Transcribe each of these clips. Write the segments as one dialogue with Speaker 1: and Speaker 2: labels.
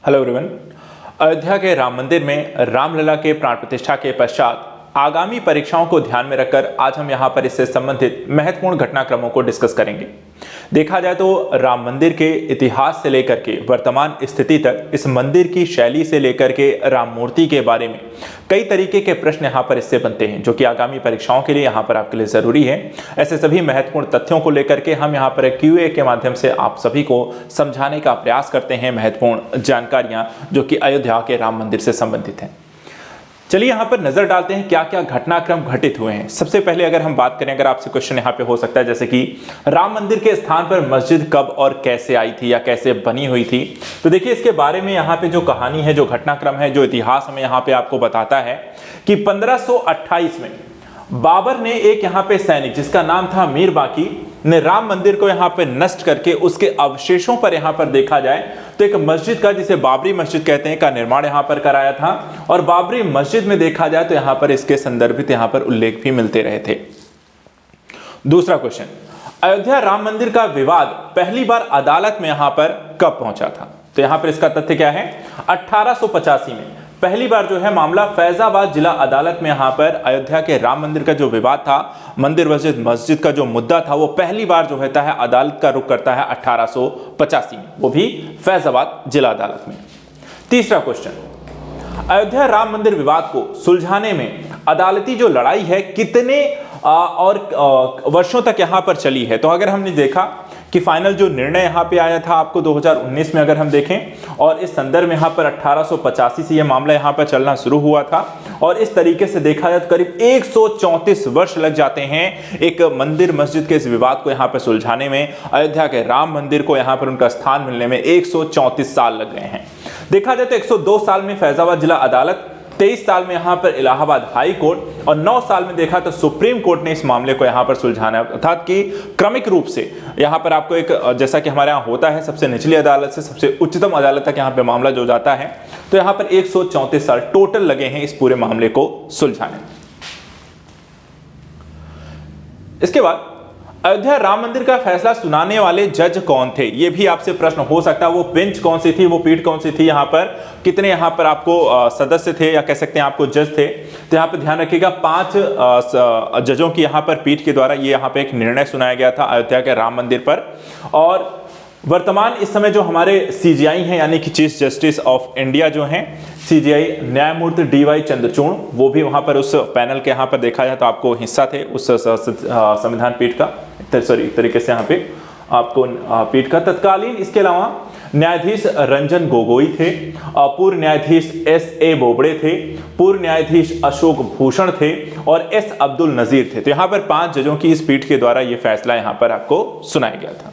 Speaker 1: Hello everyone. Ayodhya के राम मंदिर में रामलला के प्राण प्रतिष्ठा के पश्चात आगामी परीक्षाओं को ध्यान में रखकर आज हम यहां पर इससे संबंधित महत्वपूर्ण घटनाक्रमों को डिस्कस करेंगे। देखा जाए तो राम मंदिर के इतिहास से लेकर के वर्तमान स्थिति तक इस मंदिर की शैली से लेकर के राम मूर्ति के बारे में कई तरीके के प्रश्न यहाँ पर इससे बनते हैं, जो कि आगामी परीक्षाओं के लिए यहाँ पर आपके लिए जरूरी है। ऐसे सभी महत्वपूर्ण तथ्यों को लेकर के हम यहाँ पर एक QA के माध्यम से आप सभी को समझाने का प्रयास करते हैं महत्वपूर्ण जानकारियां जो कि अयोध्या के राम मंदिर से संबंधित हैं। चलिए यहाँ पर नजर डालते हैं क्या क्या घटनाक्रम घटित हुए हैं। सबसे पहले अगर हम बात करें, अगर आपसे क्वेश्चन यहाँ पे हो सकता है जैसे कि राम मंदिर के स्थान पर मस्जिद कब और कैसे आई थी या कैसे बनी हुई थी, तो देखिए इसके बारे में यहाँ पे जो कहानी है, जो घटनाक्रम है, जो इतिहास हमें यहाँ पे आपको बताता है कि 1528 में बाबर ने एक यहाँ पे सैनिक जिसका नाम था मीर बाकी ने राम मंदिर को यहाँ पे नष्ट करके उसके अवशेषों पर यहाँ पर देखा जाए तो एक मस्जिद का, जिसे बाबरी मस्जिद कहते हैं, का निर्माण यहाँ पर कराया था। और बाबरी मस्जिद में देखा जाए तो यहाँ पर इसके संदर्भित यहाँ पर उल्लेख भी मिलते रहे थे। दूसरा क्वेश्चन, अयोध्या राम मंदिर का विवाद पहली बार अदालत में यहाँ पर कब पहुंचा था? तो यहाँ पर इसका तथ्य क्या है, 1885 में पहली बार जो है मामला फैजाबाद जिला अदालत में यहाँ पर अयोध्या के राम मंदिर का जो विवाद था, मंदिर वर्सेस मस्जिद का जो मुद्दा था, वो पहली बार जो होता है अदालत का रुख करता है 1885 में, वो भी फैजाबाद जिला अदालत में। तीसरा क्वेश्चन, अयोध्या राम मंदिर विवाद को सुलझाने में अदालती जो लड़ाई है कितने वर्षों तक यहाँ पर चली है? तो अगर हमने देखा कि फाइनल जो निर्णय यहाँ पे आया था आपको 2019 में अगर हम देखें, और इस संदर्भ में यहाँ पर 1885 से यह मामला यहाँ पर चलना शुरू हुआ था, और इस तरीके से देखा जाए तो करीब 134 वर्ष लग जाते हैं एक मंदिर मस्जिद के इस विवाद को यहाँ पर सुलझाने में। अयोध्या के राम मंदिर को यहाँ पर उनका स्थान मिलने में 134 साल लग गए हैं। देखा जाए तो 102 साल में फैजाबाद जिला अदालत, 23 साल में यहाँ पर इलाहाबाद हाई कोर्ट और 9 साल में देखा तो सुप्रीम कोर्ट ने इस मामले को यहाँ पर सुलझाना, अर्थात कि क्रमिक रूप से यहाँ पर आपको एक, जैसा कि हमारे यहाँ होता है, सबसे निचली अदालत से सबसे उच्चतम अदालत तक यहाँ पे मामला जो जाता है, तो यहाँ पर 134 साल टोटल लगे हैं इस पूरे मामले को सुलझाने। इसके बाद अयोध्या राम मंदिर का फैसला सुनाने वाले जज कौन थे? ये भी आपसे प्रश्न हो सकता है। वो बेंच कौन सी थी, वो पीठ कौन सी थी, यहाँ पर कितने यहाँ पर आपको सदस्य थे या कह सकते हैं आपको जज थे? तो यहाँ पर ध्यान रखिएगा 5 जजों की यहाँ पर पीठ के द्वारा ये यहाँ पे एक निर्णय सुनाया गया था अयोध्या के राम मंदिर पर। और वर्तमान इस समय जो हमारे CJI हैं, यानी कि चीफ जस्टिस ऑफ इंडिया जो हैं, CJI न्यायमूर्ति DY चंद्रचूड़, वो भी वहां पर उस पैनल के यहाँ पर देखा जाए तो आपको हिस्सा थे उस संविधान पीठ का, एक तरीके से यहाँ पे आपको पीठ का तत्कालीन। इसके अलावा न्यायाधीश रंजन गोगोई थे, पूर्व न्यायाधीश SA बोबड़े थे, पूर्व न्यायाधीश अशोक भूषण थे और S अब्दुल नजीर थे। तो यहाँ पर 5 जजों की इस पीठ के द्वारा ये फैसला यहाँ पर आपको सुनाया गया था।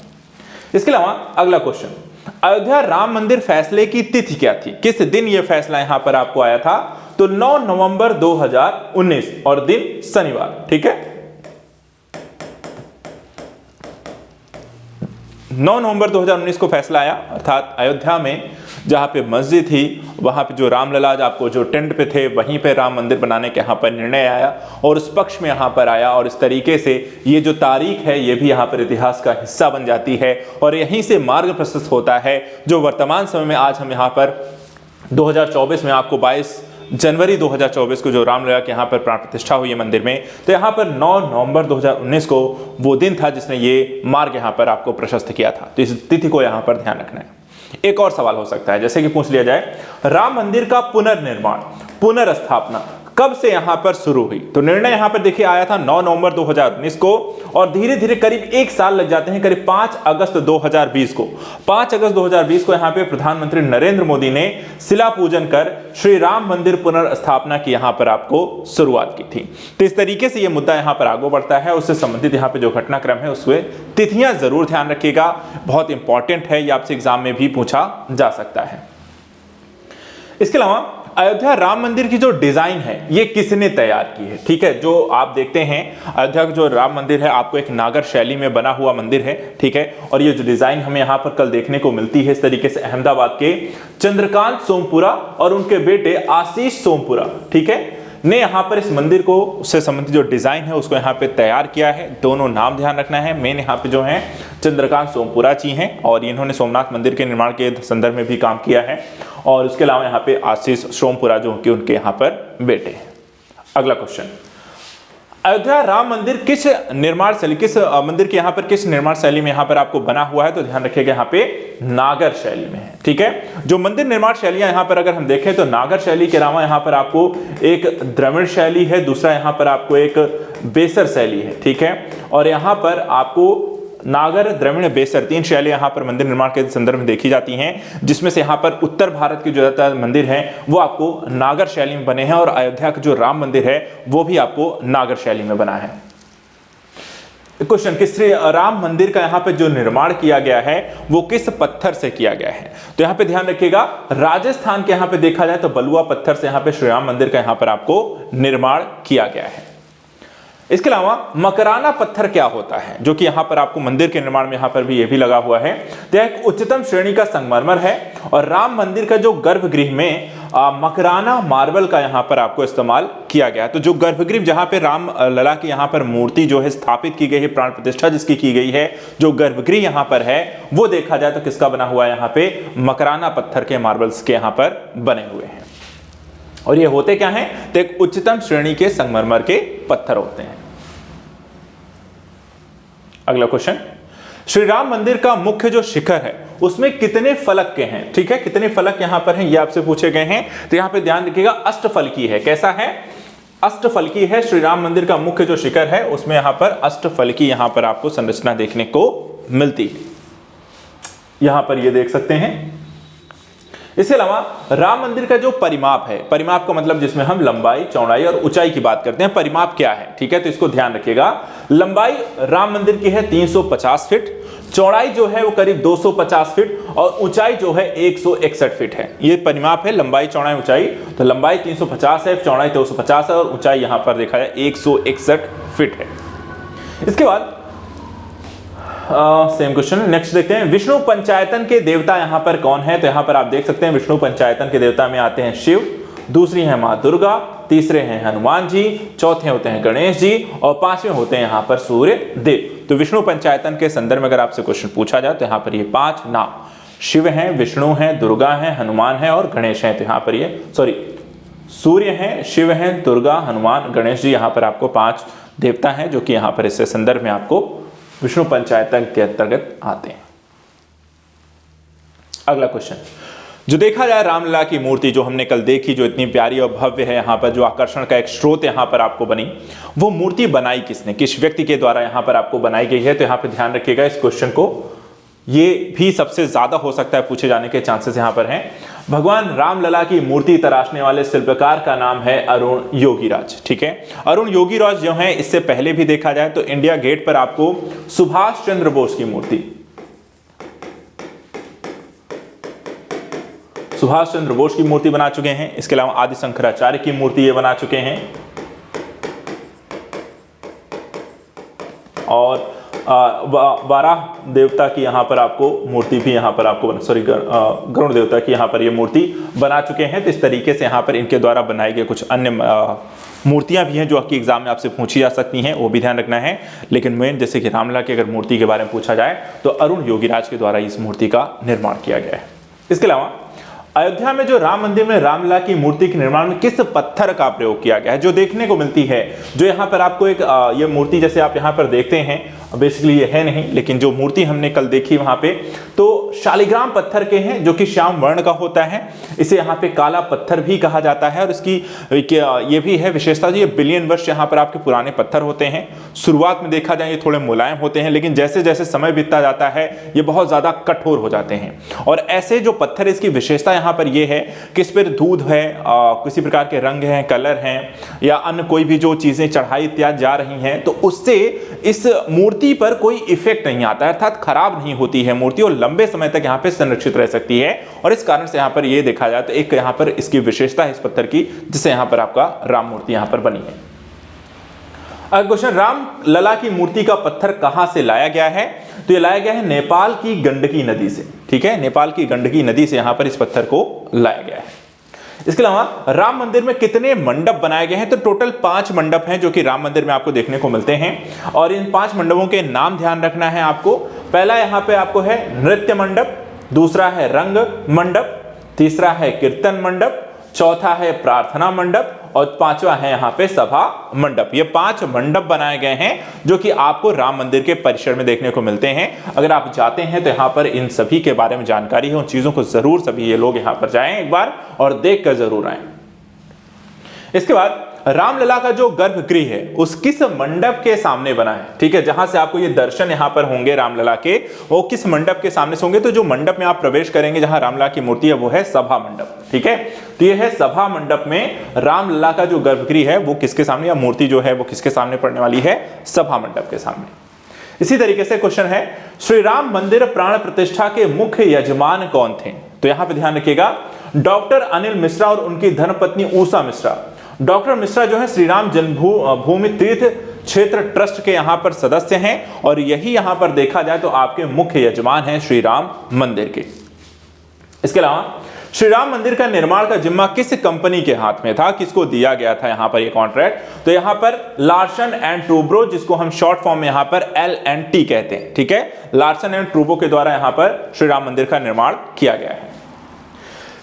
Speaker 1: इसके अलावा अगला क्वेश्चन, अयोध्या राम मंदिर फैसले की तिथि क्या थी? किस दिन यह फैसला यहां पर आपको आया था? तो 9 नवंबर 2019 और दिन शनिवार। ठीक है, 9 नवंबर 2019 को फैसला आया, अर्थात अयोध्या में जहां पे मस्जिद थी वहां पे जो रामलला आपको जो टेंट पे थे वहीं पे राम मंदिर बनाने के यहाँ पर निर्णय आया और उस पक्ष में यहाँ पर आया। और इस तरीके से ये जो तारीख है ये भी यहाँ पर इतिहास का हिस्सा बन जाती है और यहीं से मार्ग प्रशस्त होता है जो वर्तमान समय में आज हम यहाँ पर 2024 में आपको 22 जनवरी 2024 को जो रामलला के यहाँ पर प्राण प्रतिष्ठा हुई है मंदिर में, तो यहाँ पर 9 नवंबर 2019 को वो दिन था जिसने ये मार्ग यहाँ पर आपको प्रशस्त किया था। तो इस तिथि को यहाँ पर ध्यान रखना है। एक और सवाल हो सकता है, जैसे कि पूछ लिया जाए राम मंदिर का पुनर्निर्माण, पुनर्स्थापना कब से यहां पर शुरू हुई? तो निर्णय यहां पर देखिए आया था 9 नवंबर 2019 को और धीरे धीरे करीब 1 साल लग जाते हैं, करीब 5 अगस्त 2020 को। 5 अगस्त 2020 को यहां पे प्रधानमंत्री नरेंद्र मोदी ने शिला पूजन कर श्री राम मंदिर पुनर्स्थापना की यहां पर आपको शुरुआत की थी। तो इस तरीके से यह मुद्दा यहां पर आगे बढ़ता है, उससे संबंधित यहां पे जो घटनाक्रम है उसमें तिथियां जरूर ध्यान रखिएगा, बहुत इंपॉर्टेंट है, यह आपसे एग्जाम में भी पूछा जा सकता है। इसके अलावा अयोध्या राम मंदिर की जो डिजाइन है ये किसने तैयार की है? ठीक है, जो आप देखते हैं अयोध्या का जो राम मंदिर है आपको एक नागर शैली में बना हुआ मंदिर है। ठीक है, और ये जो डिजाइन हमें यहाँ पर कल देखने को मिलती है इस तरीके से अहमदाबाद के चंद्रकांत सोमपुरा और उनके बेटे आशीष सोमपुरा, ठीक है, ने यहाँ पर इस मंदिर को उससे संबंधित जो डिजाइन है उसको यहाँ पे तैयार किया है। दोनों नाम ध्यान रखना है। मेन यहाँ पे जो है चंद्रकांत सोमपुरा जी हैं और इन्होंने सोमनाथ मंदिर के निर्माण के संदर्भ में भी काम किया है। और उसके अलावा यहाँ पे आशीष सोमपुरा जो कि उनके यहाँ पर बेटे हैं। अगला क्वेश्चन, अयोध्या राम मंदिर किस निर्माण शैली, किस मंदिर के यहाँ पर किस निर्माण शैली में यहाँ पर आपको बना हुआ है? तो ध्यान रखिएगा यहाँ पे नागर शैली में है। ठीक है, जो मंदिर निर्माण शैलियां यहाँ पर अगर हम देखें तो नागर शैली के अलावा यहाँ पर आपको एक द्रविड़ शैली है, दूसरा यहाँ पर आपको एक बेसर शैली है। ठीक है, और यहाँ पर आपको नागर, द्रविड़, बेसर तीन शैली यहाँ पर मंदिर निर्माण के संदर्भ में देखी जाती हैं, जिसमें से यहाँ पर उत्तर भारत के जो ज्यादातर मंदिर हैं वो आपको नागर शैली में बने हैं और अयोध्या का जो राम मंदिर है वो भी आपको नागर शैली में बना है। क्वेश्चन, किस राम मंदिर का यहाँ पे जो निर्माण किया गया है वो किस पत्थर से किया गया है? तो यहाँ पे ध्यान रखिएगा, राजस्थान के यहाँ पे देखा जाए तो बलुआ पत्थर से यहाँ पे श्री राम मंदिर का यहाँ पर आपको निर्माण किया गया है। इसके अलावा मकराना पत्थर क्या होता है, जो कि यहाँ पर आपको मंदिर के निर्माण में यहाँ पर भी ये भी लगा हुआ है। तो एक उच्चतम श्रेणी का संगमरमर है और राम मंदिर का जो गर्भगृह में मकराना मार्बल का यहाँ पर आपको इस्तेमाल किया गया है। तो जो गर्भगृह जहाँ पे राम लला की यहाँ पर मूर्ति जो है स्थापित की गई है, प्राण प्रतिष्ठा जिसकी की गई है, जो गर्भगृह यहाँ पर है वो देखा जाए तो किसका बना हुआ है? यहाँ पे मकराना पत्थर के मार्बल्स के यहाँ पर बने हुए हैं। और ये होते क्या हैं? तो एक उच्चतम श्रेणी के संगमरमर के पत्थर होते हैं। अगला क्वेश्चन, श्री राम मंदिर का मुख्य जो शिखर है उसमें कितने फलक के हैं? ठीक है, कितने फलक यहां पर हैं ये आपसे पूछे गए हैं। तो यहां पे ध्यान रखिएगा, अष्टफलकी है। कैसा है? अष्टफलकी है। श्री राम मंदिर का मुख्य जो शिखर है उसमें यहां पर अष्टफलकी यहां पर आपको संरचना देखने को मिलती है। यहां पर ये देख सकते हैं। इसके अलावा राम मंदिर का जो परिमाप है, परिमाप का मतलब जिसमें हम लंबाई, चौड़ाई और ऊंचाई की बात करते हैं, परिमाप क्या है? ठीक है, तो इसको ध्यान रखिएगा। लंबाई राम मंदिर की है 350 फीट, चौड़ाई जो है वो करीब 250 फीट और ऊंचाई जो है 161 फीट है। ये परिमाप है, लंबाई, चौड़ाई, ऊंचाई। तो लंबाई 350 है, चौड़ाई 250 है और ऊंचाई यहां पर देखा जाए 161 फीट है। इसके बाद सेम क्वेश्चन नेक्स्ट देखते हैं, विष्णु पंचायतन के देवता यहां पर कौन है? तो यहां पर आप देख सकते हैं विष्णु पंचायतन के देवता में आते हैं शिव, दूसरी है मां दुर्गा, तीसरे हैं हनुमान जी, चौथे होते हैं गणेश जी और पांचवें होते हैं यहां पर सूर्य देव। तो विष्णु पंचायतन के संदर्भ में अगर आपसे क्वेश्चन पूछा जाए तो यहां पर ये 5 नाम, शिव हैं, विष्णु हैं, दुर्गा हैं, हनुमान है और गणेश हैं। तो यहां पर ये सूर्य हैं, शिव हैं, दुर्गा, हनुमान, गणेश जी, यहां पर आपको 5 देवता हैं जो कि यहां पर इससे संदर्भ में आपको विष्णु पंचायतन के अंतर्गत आते हैं। अगला क्वेश्चन, जो देखा जाए रामलला की मूर्ति जो हमने कल देखी, जो इतनी प्यारी और भव्य है, यहाँ पर जो आकर्षण का एक स्रोत यहाँ पर आपको बनी, वो मूर्ति बनाई किसने, किस व्यक्ति के द्वारा यहाँ पर आपको बनाई गई है? तो यहाँ पे ध्यान रखिएगा इस क्वेश्चन को, ये भी सबसे ज्यादा हो सकता है पूछे जाने के चांसेस यहाँ पर हैं। भगवान रामलला की मूर्ति तराशने वाले शिल्पकार का नाम है अरुण योगीराज। ठीक है, अरुण योगीराज जो है, इससे पहले भी देखा जाए तो इंडिया गेट पर आपको सुभाष चंद्र बोस की मूर्ति, सुभाष चंद्र बोस की मूर्ति बना चुके हैं। इसके अलावा आदि शंकराचार्य की मूर्ति ये बना चुके हैं और वाराह देवता की यहाँ पर आपको मूर्ति भी यहाँ पर आपको गरुड़ देवता की यहाँ पर ये मूर्ति बना चुके हैं। तो इस तरीके से यहाँ पर इनके द्वारा बनाए गए कुछ अन्य मूर्तियां भी हैं जो आपकी एग्जाम में आपसे पूछी जा सकती हैं, वो भी ध्यान रखना है। लेकिन मेन जैसे कि रामलला की अगर मूर्ति के बारे में पूछा जाए तो अरुण योगीराज के द्वारा इस मूर्ति का निर्माण किया गया है। इसके अलावा अयोध्या में जो राम मंदिर में रामलला की मूर्ति के निर्माण में किस पत्थर का प्रयोग किया गया है? जो देखने को मिलती है, जो यहाँ पर आपको एक ये मूर्ति जैसे आप यहाँ पर देखते हैं, बेसिकली ये है नहीं, लेकिन जो मूर्ति हमने कल देखी वहां पे तो शालिग्राम पत्थर के हैं जो कि श्याम वर्ण का होता है। इसे यहाँ पे काला पत्थर भी कहा जाता है और इसकी ये भी है विशेषता, ये बिलियन वर्ष यहाँ पर आपके पुराने पत्थर होते हैं। शुरुआत में देखा जाए ये थोड़े मुलायम होते हैं, लेकिन जैसे जैसे समय बीतता जाता है ये बहुत ज्यादा कठोर हो जाते हैं। और ऐसे जो पत्थर, इसकी विशेषता यहाँ पर ये है कि इस पर दूध है, किसी प्रकार के रंग हैं, कलर हैं या अन्य कोई भी जो चीजें चढ़ाई इत्यादि जा रही हैं तो उससे इस मूर्ति पर कोई इफेक्ट नहीं आता है, अर्थात खराब नहीं होती है मूर्ति और लंबे समय तक यहाँ पे संरक्षित रह सकती है। और इस कारण से यहाँ पर ये देखा जाए तो एक यहाँ पर इसकी विशेषता है इस पत्थर की, जिससे यहाँ पर आपका राम मूर्ति यहाँ पर बनी है। अगला क्वेश्चन, रामलला की मूर्ति का पत्थर कहां से लाया गया है? तो ये लाया गया है नेपाल की गंडकी नदी से। ठीक है, नेपाल की गंडकी नदी से यहाँ पर इस पत्थर को लाया गया है। इसके अलावा राम मंदिर में कितने मंडप बनाए गए हैं, तो टोटल 5 मंडप हैं जो कि राम मंदिर में आपको देखने को मिलते हैं। और इन 5 मंडपों के नाम ध्यान रखना है आपको। पहला यहां पे आपको है नृत्य मंडप, दूसरा है रंग मंडप, तीसरा है कीर्तन मंडप, चौथा है प्रार्थना मंडप और 5वां है यहां पे सभा मंडप। ये 5 मंडप बनाए गए हैं जो कि आपको राम मंदिर के परिसर में देखने को मिलते हैं। अगर आप जाते हैं तो यहां पर इन सभी के बारे में जानकारी है, उन चीजों को जरूर सभी ये लोग यहां पर जाएं एक बार और देख कर जरूर आए। इसके बाद रामलला का जो गर्भगृह है उस किस मंडप के सामने बना है, ठीक है, जहां से आपको ये दर्शन यहां पर होंगे रामलला के, वो किस मंडप के सामने से होंगे। तो जो मंडप में आप प्रवेश करेंगे जहां रामलला की मूर्ति है वो है सभा मंडप, ठीक है। तो ये है सभा मंडप में रामलला का जो गर्भगृह है वो किसके सामने, या मूर्ति जो है वो किसके सामने पड़ने वाली है, सभा मंडप के सामने। इसी तरीके से क्वेश्चन है श्री राम मंदिर प्राण प्रतिष्ठा के मुख्य यजमान कौन थे, तो यहां पर ध्यान रखिएगा डॉक्टर अनिल मिश्रा और उनकी धर्मपत्नी उषा मिश्रा। डॉक्टर मिश्रा जो है श्री राम जन्मभूमि तीर्थ क्षेत्र ट्रस्ट के यहां पर सदस्य हैं और यही यहां पर देखा जाए तो आपके मुख्य यजमान हैं श्री राम मंदिर के। इसके अलावा श्री राम मंदिर का निर्माण का जिम्मा किस कंपनी के हाथ में था, किसको दिया गया था यहां पर ये कॉन्ट्रैक्ट, तो यहां पर लार्सन एंड टूब्रो, जिसको हम शॉर्ट फॉर्म में यहां पर L&T कहते हैं, ठीक है। लार्सन एंड टूब्रो के द्वारा यहां पर श्री राम मंदिर का निर्माण किया गया है।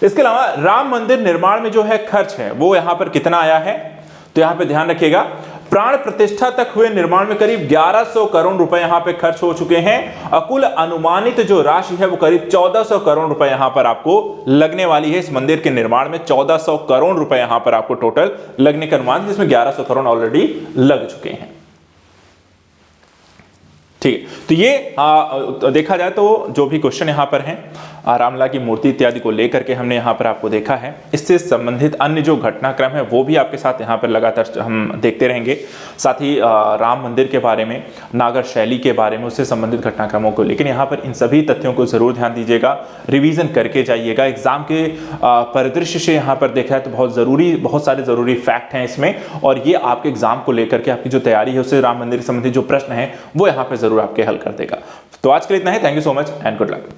Speaker 1: इसके अलावा राम मंदिर निर्माण में जो है खर्च है वो यहां पर कितना आया है, तो यहां पे ध्यान रखिएगा प्राण प्रतिष्ठा तक हुए निर्माण में करीब 1100 करोड़ रुपए यहां पे खर्च हो चुके हैं। अकुल अनुमानित जो राशि है वो करीब 1400 करोड़ रुपए यहां पर आपको लगने वाली है। इस मंदिर के निर्माण में 1400 करोड़ रुपए यहां पर आपको टोटल लगने का अनुमान, जिसमें 1100 करोड़ ऑलरेडी लग चुके हैं, ठीक है। तो ये देखा जाए तो जो भी क्वेश्चन यहां पर हैं रामलला की मूर्ति इत्यादि को लेकर के हमने यहां पर आपको देखा है, इससे संबंधित अन्य जो घटनाक्रम है वो भी आपके साथ यहां पर लगातार हम देखते रहेंगे। साथ ही राम मंदिर के बारे में, नागर शैली के बारे में, उससे संबंधित घटनाक्रमों को, लेकिन यहां पर इन सभी तथ्यों को जरूर ध्यान दीजिएगा, रिवीजन करके जाइएगा। एग्जाम के परिदृश्य से यहां पर देखा है तो बहुत सारे जरूरी फैक्ट हैं इसमें, और ये आपके एग्जाम को लेकर के आपकी जो तैयारी है उससे राम मंदिर से संबंधित जो प्रश्न है वो यहाँ पर जरूर आपके हल कर देगा। तो आज के लिए इतना ही। Thank you so much and good luck.